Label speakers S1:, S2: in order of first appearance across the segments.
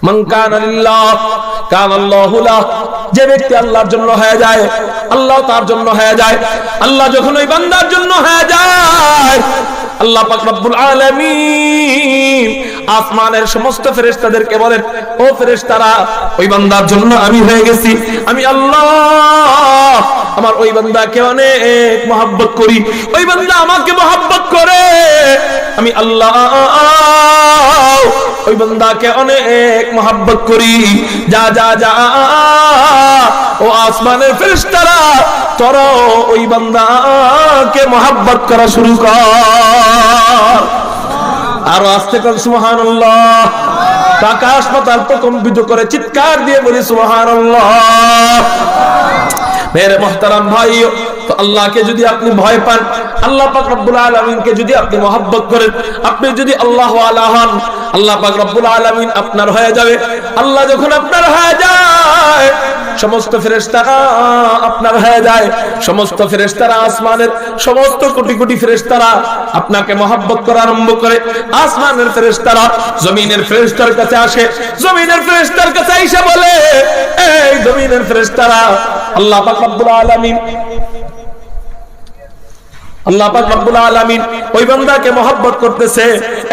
S1: মান কানা লিল্লাহ কানা আল্লাহু লাহ। যে ব্যক্তি আল্লাহর জন্য হয়ে যায়, আল্লাহ তার জন্য হয়ে যায়। আল্লাহ যখন ওই বান্দার জন্য হয়ে যায়, আল্লাহ পাক রব্বুল আলামিন আসমানের সমস্ত ফেরেশতাদেরকে বলেন, ও ফেরেশতারা, ওই বান্দার জন্য আমি হয়ে গেছি। আমি আল্লাহ আমার ওই বান্দাকে অনেক মহব্বত করি, ওই বান্দা আমাকে মহব্বত করে। আমি আল্লাহ ওই বান্দাকে অনেক মহব্বত করি। যা যা যা ও আসমানের ফেরেশতারা, তোরা ওই বান্দাকে মহব্বত করা শুরু কর। আর আস্তে করে সুবহানাল্লাহ। আকাশ পাতাল প্রকম্পিত করে চিৎকার দিয়ে বলি সুবহানাল্লাহ। মেরে মুহতারাম ভাইও, তো আল্লাহকে যদি আপনি ভয় পান, আল্লাহ পাক রব্বুল আলামিনকে যদি আপনি মহব্বত করেন, আপনি যদি আল্লাহ ওয়ালা হন, আল্লাহ পাক রব্বুল আলামিন আপনার হয়ে যাবে। আল্লাহ যখন আপনার হয়ে যায়, সমস্ত ফেরেশতারা আপনার হয়ে যায়। সমস্ত ফেরেশতারা, আসমানের সমস্ত কোটি কোটি ফেরেশতারা আপনাকে মহব্বত করা আরম্ভ করে। আসমানের ফেরেশতারা জমিনের ফেরেশতার কাছে আসে, জমিনের ফেরেশতার কাছে এসে বলে, এই জমিনের ফেরেশতারা, আল্লাহ পাক রব্বুল আলামিন ওই বান্দাকে মহব্বত করতেছে।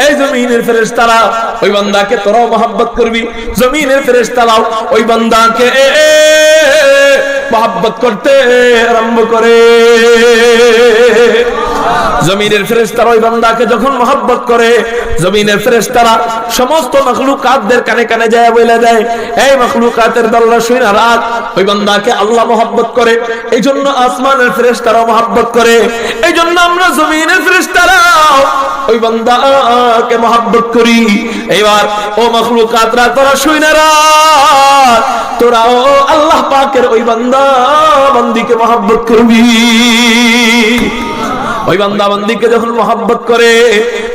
S1: এই জমিনের ফেরেশতারা, ওই বান্দাকে তোরাও মহব্বত করবি। জমিনের ফেরেশতারাও ওই বান্দাকে মহব্বত করতে আরম্ভ করে। জমিনের ফেরেশতারা ওই বান্দাকে যখন মহব্বত করে, জমিনের ফেরেশতারা সমস্ত মাখলুকাতদের কানে কানে যায় বলে দেয়, এই মাখলুকাতের দলরা শুনে রাখ, ওই বান্দাকে আল্লাহ মহব্বত করে। এই জন্য আসমানের ফেরেশতারা মহব্বত করে। এই জন্য আমরা জমিনের ফেরেশতারা ওই বান্দাকে মহব্বত করি। এবার ও মাখলুকাতরা, তোরা শুনে রাখ, তোরাও আল্লাহ পাকের ওই বান্দা বান্দিকে মহব্বত করবি। ওই বান্দা বান্দিকে যখন মহব্বত করে,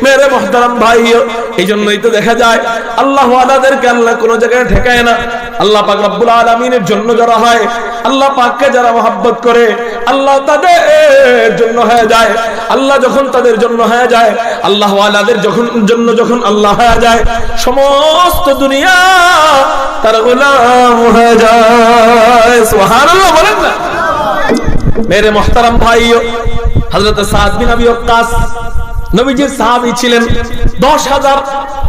S1: মেরে মুহতারাম ভাইও, এই জন্যই তো দেখা যায় আল্লাহ ওয়ালাদেরকে আল্লাহ কোনো জায়গায় ঠেকায় না। আল্লাহ পাক রব্বুল আলামিনের জন্য যারা হয়, আল্লাহ পাককে যারা মহব্বত করে, আল্লাহ তাদের জন্য হয়ে যায়। আল্লাহ যখন তাদের জন্য হয়ে যায়, আল্লাহ ওয়ালাদের জন্য যখন আল্লাহ হয়ে যায়, সমস্ত দুনিয়া তার গোলাম হয়ে যায়। সুবহানাল্লাহ বলেন না। মেরে মুহতারাম ভাইও, হযরত সাদ বিন আবি ওয়াক্কাস নবীজির সাহাবী ছিলেন। 10,000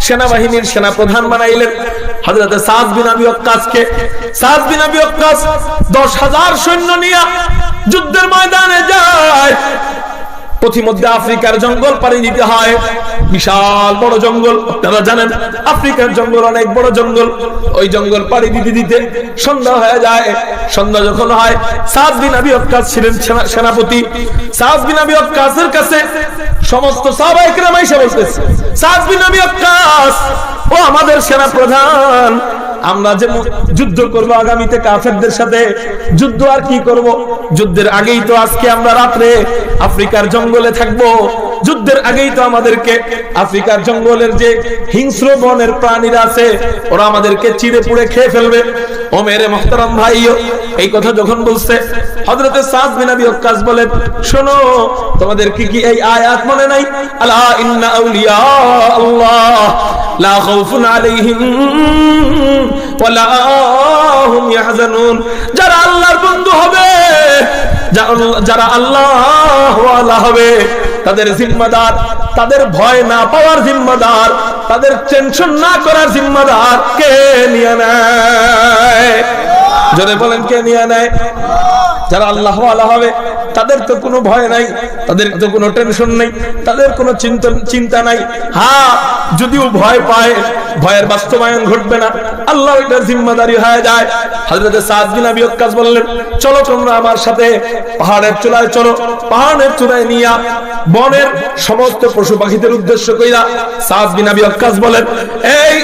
S1: সেনাবাহিনীর সেনাপ্রধান বানাইলেন হযরত সাদ বিন আবি ওয়াক্কাসকে। সাদ বিন আবি ওয়াক্কাস 10,000 সৈন্য নিয়ে যুদ্ধের ময়দানে যায়। পথিমধ্যে আফ্রিকার জঙ্গল পাড়ি দিতে হয়, বিশাল বড় জঙ্গল। আপনারা জানেন আফ্রিকার জঙ্গল অনেক বড় জঙ্গল। ওই জঙ্গল পাড়ি দিতে দিতে সন্ধ্যা হয়ে যায়। সন্ধ্যা যখন হয়, সাদ বিন আবি ওয়াক্কাস ছিলেন সেনাপতি। সাদ বিন আবি ওয়াক্কাসের কাছে সমস্ত সাহাবায়ে কেরাম এসে বলতেছে, সাদ বিন আবি ওয়াক্কাস, ও আমাদের সেনাপ্রধান, আমরা যে যুদ্ধ করব আগামীতে কাফেরদের সাথে, যুদ্ধ আর কি করব? যুদ্ধের আগেই তো আজকে আমরা রাত্রে আফ্রিকার জঙ্গলে থাকবো। যুদ্ধের আগেই তো আমাদেরকে আফ্রিকার জঙ্গলের যে হিংস্র বনের প্রাণীরা আছে, ওরা আমাদেরকে চিড়ে পুড়ে খেয়ে ফেলবে। ও মেরে মুহতারাম ভাইও, এই কথা যখন বলছে, হযরত সাদ বিন আবি ওয়াক্কাস বলেন, শোনো, তোমাদের কি এই আয়াত মনে নাই? আলা ইন্না আউলিয়া আল্লাহ লা খাউফুন আলাইহিম ওয়ালা হুম ইয়াহজানুন। যারা আল্লাহর বন্ধু হবে, যারা আল্লাহ ওয়ালা হবে, তাদের জিম্মাদার, তাদের ভয় না পাওয়ার জিম্মাদার, তাদের টেনশন না করার জিম্মাদার কে নিয়ে নেয়? জোরে বলেন, কে নিয়ে নেয়? যারা আল্লাহ ওয়ালা হবে, তাদের তো কোনো ভয় নাই, তাদের তো কোনো টেনশন নাই, তাদের কোনো চিন্তা নাই। হ্যাঁ, যদিও ভয় পায়, ভয়ের বাস্তবায়ন ঘটবে না, আল্লাহ এটার জিম্মাদারি হয়ে যায়। হযরত সাদ বিন আবি ওয়াক্কাস বললেন, চলো তোমরা আমার সাথে পাহাড়ের চূড়ায় চলো। পাহাড়ের চূড়ায় নিয়া বনের সমস্ত পশু পাখিদের উদ্দেশ্য কইরা সাদ বিন আবি ওয়াক্কাস বলেন, এই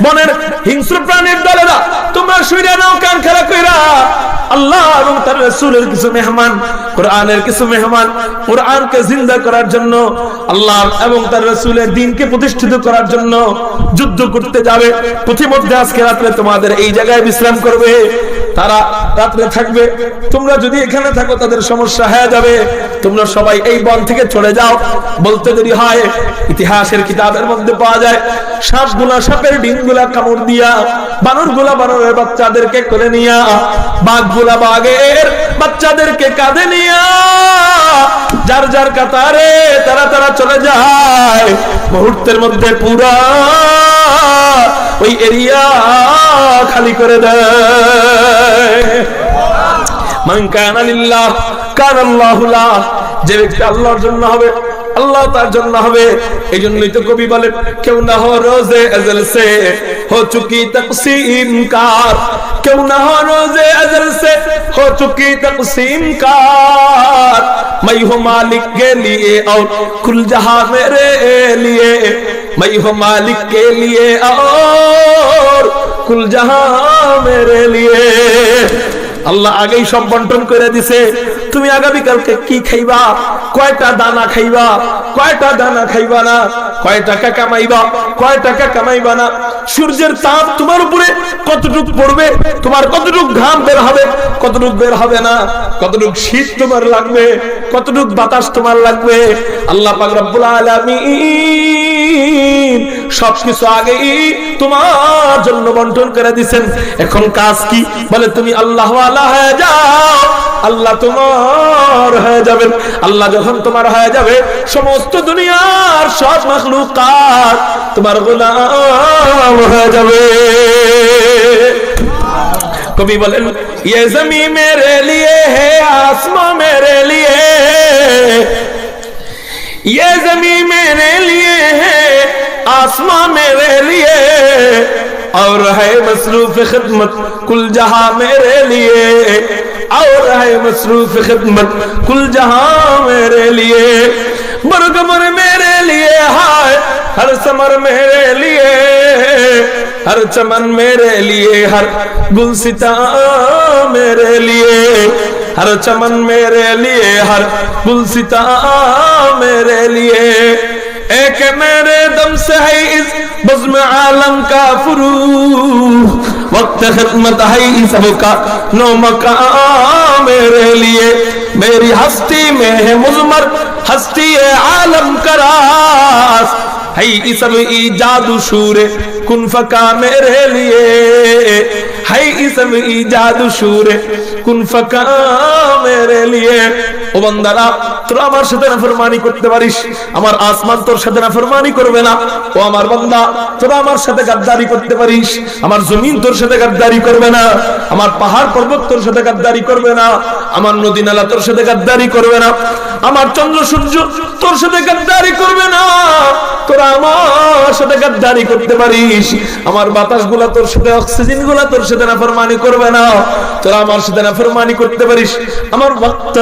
S1: বনের হিংস্র প্রাণীর দলেরা, তোমরা শুইরা নাও কান খাড়া কইরা। আল্লাহ এবং তার রাসূলের কিছু মেহমান, কোরআনের কিছু মেহমান, কোরআনকে জিন্দা করার জন্য, আল্লাহ এবং তার রাসূলের দ্বীনকে প্রতিষ্ঠিত করার জন্য যুদ্ধ করতে যাবে। পথিমধ্যে আজকে রাতে তোমাদের এই জায়গায় বিশ্রাম করবে। তারা রাত্রে থাকবে, তোমরা যদি এখানে থাকো তাদের সমস্যা হয়ে যাবে, তোমরা সবাই এই বন থেকে চলে যাও। বলতে দেরি হয়, ইতিহাসের কিতাবের মধ্যে পাওয়া যায় সাপগুলা সাপের ডিমগুলা কামড় দিয়া, বানরগুলা বানরের বাচ্চাদেরকে করে নিয়া, বাঘগুলা বাঘের বাচ্চাদেরকে কাঁধে নিয়া যার যার কাতারে তারা তারা চলে যায়। মুহূর্তের মধ্যে পুরা ওই এরিয়া খালি করে দেয়। মান কানা লিল্লাহ কানা আল্লাহু লাহ, যে ব্যক্তি আল্লাহর জন্য হবে আল্লাহ তার জন্য হবে। এই জন্যই তো কবি বলেন, কেউ না হো রোজে আজল সে हो चुकी तकसीम कार, क्यों ना हो रोजे अजल से हो चुकी तकसीम कार, मैं हूँ मालिक के लिए और कुल जहां मेरे लिए, मैं हूँ मालिक के लिए और कुल जहां मेरे लिए। আল্লাহ আগেই সব বন্টন করে দিছে। তুমি আগামী কালকে কি খাইবা, কয়টা দানা খাইবা, কয়টা দানা খাইবা না, কয় টাকা কামাইবা, কয় টাকা কামাইবা না, সূর্যের তাপ তোমার উপরে কতটুকু পড়বে, তোমার কতটুকু ঘাম বের হবে, কতটুকু বের হবে না, কতটুকু শীত তোমার লাগবে, কতটুকু বাতাস তোমার লাগবে, আল্লাহ পাক রব্বুল আলামিন সবকিছু আগেই তোমার জন্য বন্টন করে দিবেন। এখন কাজ কি? বলে তুমি আল্লাহ ওয়ালা হয়ে যাও, আল্লাহ তোমার হয়ে যাবেন। আল্লাহ যখন তোমার হয়ে যাবে, সমস্ত দুনিয়ার সব মাখলুকাত তোমার গোলাম হয়ে যাবে। কবি বলেন, ये ज़मीं मेरे लिए है, आसमां मेरे लिए, ये ज़मीं मेरे लिए है, आसमां मेरे लिए, और है मसरूफ खिदमत कुल जहां मेरे लिए, और है मसरूफ खिदमत कुल जहां मेरे लिए, बरगमर मेरे लिए है, हर समर मेरे लिए, हर चमन मेरे लिए, हर गुलसिता मेरे लिए, हर चमन मेरे लिए, हर गुलसिता मेरे लिए, एक मेरे दम से है इस बज़्म आलम का फुरूह, वक्त खिदमत है सबका नो मकाम मेरे लिए, मेरी हस्ती में है मुज़मर हस्ती है आलम का रास, है सब ईजाद शूर कुन फका मेरे लिए, है सब ईजाद शूर कुन फका मेरे लिए। ও বান্দারা, তোরা আমার সাথে নাফরমানি করতে পারিস, আমার আসমান তোর সাথে নাফরমানি করবে না। ও আমার বান্দা, তোরা আমার সাথে গাদ্দারি করতে পারিস, আমার জমিন তোর সাথে গাদ্দারি করবে না, আমার পাহাড় পর্বত তোর সাথে গাদ্দারি করবে না, আমার নদী নালা তোর সাথে গাদ্দারি করবে না, আমার চন্দ্র সূর্য তোর সাথে গাদ্দারি করবে না। তোরা আমার সাথে গাদ্দারি করতে পারিস, আমার বাতাসগুলা তোর সাথে, অক্সিজেন গুলা তোর সাথে নাফরমানি করবে না। তোরা আমার সাথে নাফরমানি করতে পারিস, আমার ওয়াক্ত,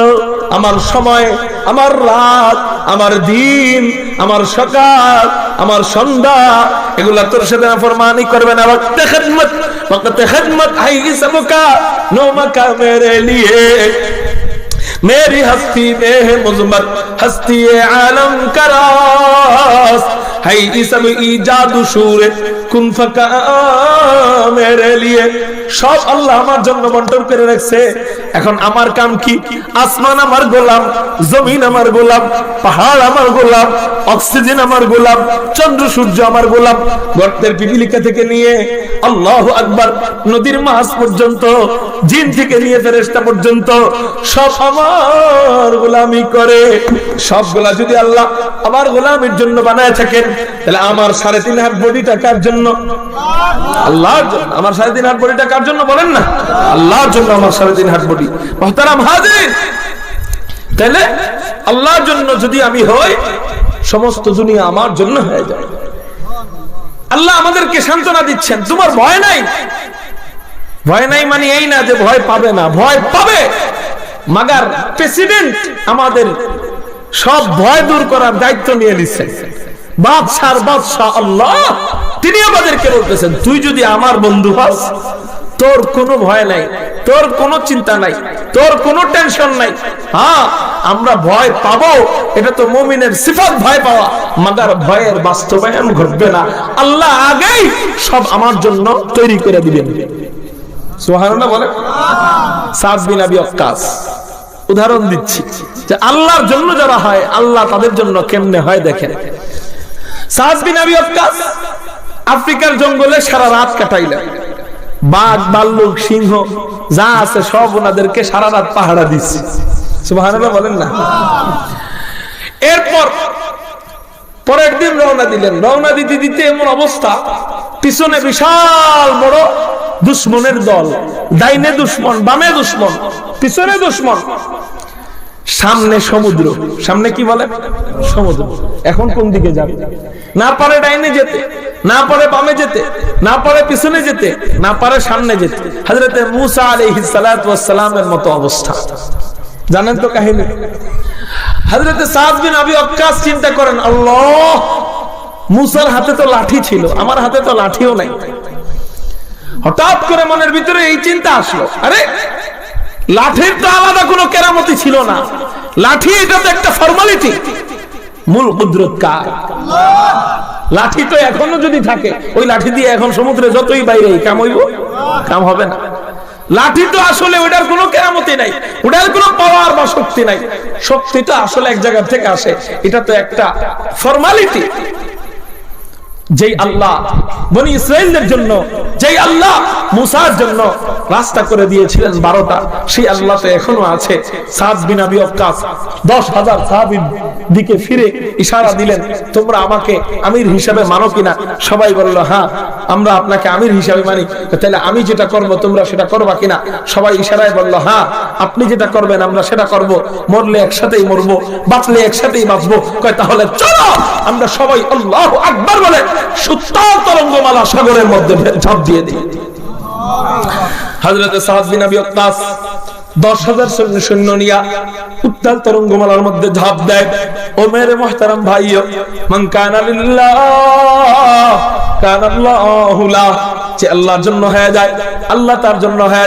S1: আমার সময়, আমার রাত, আমার দিন, আমার সকাল, আমার সন্ধ্যা, এগুলা তোর সাথে নাফরমানি করবে না। ওয়াক্ত খিদমত হাই সবকা নো মাকা মেরে লিয়ে, मेरी हस्ती में है मुज़मर हस्ती आलम का रास, है सब ईजाद शूर कुन फका मेरे लिए। সব আল্লাহ আমার জন্য বন্টন করে রাখছে। এখন আমার কাম কি? আসমান আমার গোলাম, জমিন আমার গোলাম, পাহাড় আমার গোলাম, অক্সিজেন আমার গোলাম, চন্দ্র সূর্য আমার গোলাম, গর্তের পিপিলিকা থেকে নিয়ে আল্লাহু আকবার নদীর মাছ পর্যন্ত, জিন থেকে নিয়ে ফেরেশতা পর্যন্ত সব আমার গোলামি করে। সবগুলা যদি আল্লাহ আমার গোলামের জন্য বানায় থাকেন, তাহলে আমার 3.5 হাত বডিটা কার জন্য? আল্লাহর জন্য। আমার 3.5 হাত বডিটা কার জন্য বলেন না? আল্লাহর জন্য আমার 3.5 হাত বডি। মুহতারাম হাজির, তাহলে আল্লাহর জন্য যদি আমি হই, সমস্ত দুনিয়া আমার জন্য হয়ে যায়। আল্লাহ আমাদেরকে সান্ত্বনা দিচ্ছেন, তোমার ভয় নাই। ভয় নাই মানে এই না যে ভয় পাবে না, ভয় পাবে। মাগার প্রেসিডেন্ট আমাদের সব ভয় দূর করার দায়িত্ব নিয়ে নিচ্ছেন। বাদশার বাদশা আল্লাহ, তিনি আমাদেরকে বলতেছেন, তুই যদি আমার বন্ধু হস, তোর কোনো ভয় নাই, তোর কোনো চিন্তা নাই, তোর কোনো টেনশন নাই। হ্যাঁ, আমরা ভয় পাবো, এটা তো মুমিনের সিফাত, ভয় পাওয়া, মাগার ভয়ের বাস্তবায়ন ঘটবে না। আল্লাহ আগেই সব আমার জন্য তৈরি করে দিবেন। সুবহানাল্লাহ বলে। সাদ বিন আবি ওয়াক্কাস উদাহরণ দিচ্ছি যে আল্লাহর জন্য যারা হয় আল্লাহ তাদের জন্য কেমনে হয় দেখেন। সাদ বিন আবি ওয়াক্কাস আফ্রিকার জঙ্গলে সারা রাত কাটাইলেন। বাঘ, ভাল্লুক, সিংহ যা আছে সব ওনাদেরকে সারা রাত পাহারা দিচ্ছে। সুবহানাল্লাহ বলেন না। এরপর পরের দিন রওনা দিলেন। রওনা দিতে দিতে এমন অবস্থা, পিছনে বিশাল বড় দুশ্মনের দল, ডাইনে দুশ্মন, বামে দুশ্মন, পিছনে দুশ্মন, সামনে সমুদ্র। সামনে কি বলে? সমুদ্র। এখন কোন দিকে যাবে? না পারে ডাইনে যেতে, না পারে বামে যেতে, না পারে পিছনে যেতে, না পারে সামনে যেতে। হযরতে মূসা আলাইহিস সালাতু ওয়াস সালামের মতো অবস্থা। জানেন তো কাহিনী। হযরতে সাদ বিন আবি ওয়াক্কাস চিন্তা করেন, আল্লাহ, মূসার হাতে তো লাঠি ছিল, আমার হাতে তো লাঠিও নাই। হঠাৎ করে মনের ভিতরে এই চিন্তা আসলো, আরে লাঠির তো আলাদা কোনো কেরামতি ছিল না, লাঠি এটা তো একটা ফর্মালিটি, মূল কুদরত কার? লাঠি তো এখনো যদি থাকে, ওই লাঠি দিয়ে এখন সমুদ্রে যতই বাইরে কাম হইব, কাম হবে না। লাঠি তো আসলে ওটার কোনো কেরামতি নাই, ওটার কোনো পাওয়ার বা শক্তি নাই। শক্তি তো আসলে এক জায়গা থেকে আসে, এটা তো একটা ফর্মালিটি। যেই আল্লাহ বনি ইসরাইলদের জন্য, যেই আল্লাহ মুসার জন্য রাস্তা করে দিয়েছিলেন 12টা, সেই আল্লাহ তো এখনো আছে। সাদ বিন আবি ওয়াক্কাস 10,000 সাহাবীর দিকে ফিরে ইশারা দিলেন, তোমরা আমাকে আমির হিসাবে মানো কিনা? সবাই বলল, হ্যাঁ আমরা আপনাকে আমির হিসাবে মানি। তাহলে আমি যেটা করব তোমরা সেটা করবা কিনা? সবাই ইশারায় বলল, হ্যাঁ আপনি যেটা করবেন আমরা সেটা করব, মরলে একসাথেই মরবো, বাঁচলে একসাথেই বাঁচবো। কয় তাহলে চলো আমরা সবাই আল্লাহু আকবার বলে সুত্তার তরঙ্গমালা সাগরের মধ্যে ঝাঁপ দিয়ে দিই। হযরত সাদ বিন আবি ওয়াক্কাস 10,000 সৈন্য নিয়ে উত্তাল তরঙ্গমালার মধ্যে ঝাঁপ দেয়। ও মেরে মুহতারাম ভাইও, মান কানা লিল্লাহ কানা আল্লাহু লা, যে আল্লাহর জন্য হয়ে যায় আল্লাহ তার জন্য হয়।